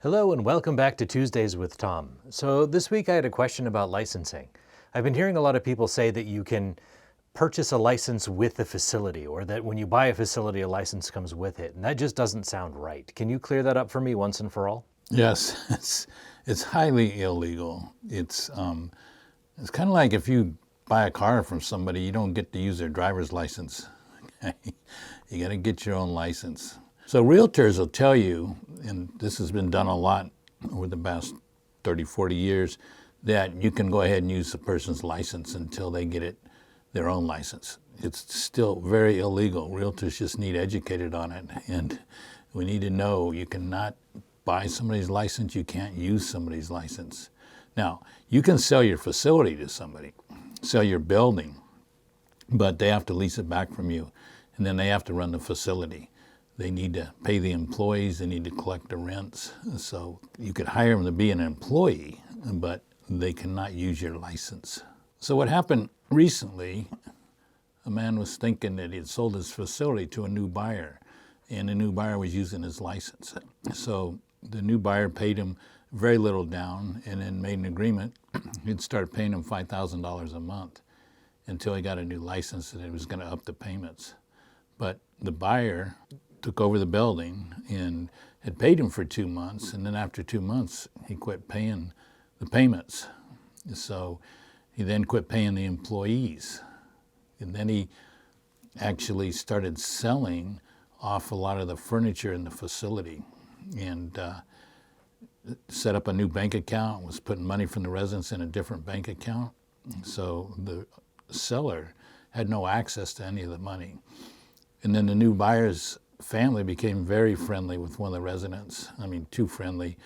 Hello and welcome back to Tuesdays with Tom. So this week I had a question about licensing. I've been hearing a lot of people say that you can purchase a license with the facility, or that when you buy a facility, a license comes with it. And that just doesn't sound right. Can you clear that up for me once and for all? Yes, it's highly illegal. It's kind of like if you buy a car from somebody, you don't get to use their driver's license. Okay? You got to get your own license. So realtors will tell you, and this has been done a lot over the past 30, 40 years, that you can go ahead and use the person's license until they get their own license. It's still very illegal. Realtors just need educated on it. And we need to know you cannot buy somebody's license, you can't use somebody's license. Now, you can sell your facility to somebody, sell your building, but they have to lease it back from you, and then they have to run the facility. They need to pay the employees, they need to collect the rents. So you could hire them to be an employee, but they cannot use your license. So what happened recently, a man was thinking that he had sold his facility to a new buyer, and the new buyer was using his license. So the new buyer paid him very little down and then made an agreement. He'd start paying him $5,000 a month until he got a new license, and he was going to up the payments. But the buyer took over the building and had paid him for 2 months, and then after 2 months, he quit paying the payments. So he then quit paying the employees. And then he actually started selling off a lot of the furniture in the facility and set up a new bank account, was putting money from the residents in a different bank account. So the seller had no access to any of the money. And then the new buyer's family became very friendly with one of the residents. I mean, too friendly.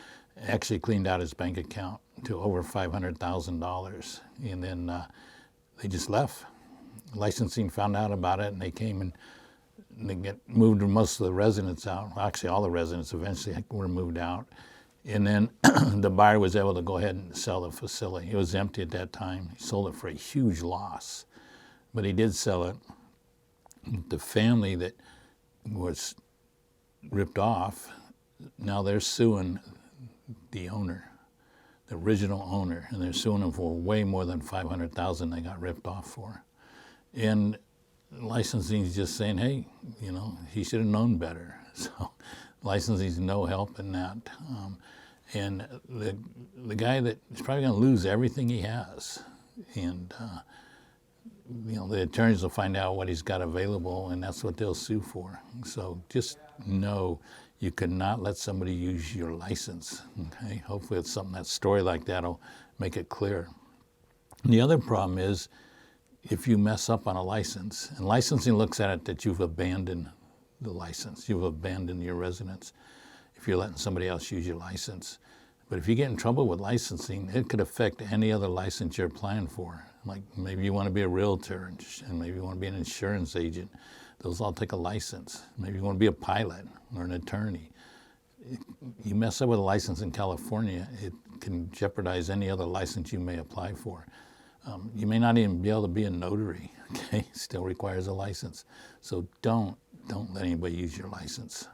Actually cleaned out his bank account to over $500,000. And then they just left. Licensing found out about it, and they came and they moved most of the residents out. Actually, all the residents eventually were moved out. And then the buyer was able to go ahead and sell the facility. It was empty at that time. He sold it for a huge loss, but he did sell it. The family that was ripped off, now they're suing the owner, the original owner, and they're suing him for way more than $500,000 they got ripped off for. And licensing is just saying, hey, he should have known better. So licensing is no help in that. And the guy that is probably going to lose everything he has. And the attorneys will find out what he's got available, and that's what they'll sue for. So just know you cannot let somebody use your license. Okay? Hopefully it's something, that story like that will make it clear. And the other problem is if you mess up on a license, and licensing looks at it that you've abandoned the license, you've abandoned your residence if you're letting somebody else use your license. But if you get in trouble with licensing, it could affect any other license you're applying for. Like maybe you want to be a realtor, and maybe you want to be an insurance agent. Those all take a license. Maybe you want to be a pilot or an attorney. You mess up with a license in California, it can jeopardize any other license you may apply for. You may not even be able to be a notary, okay? Still requires a license. So don't let anybody use your license.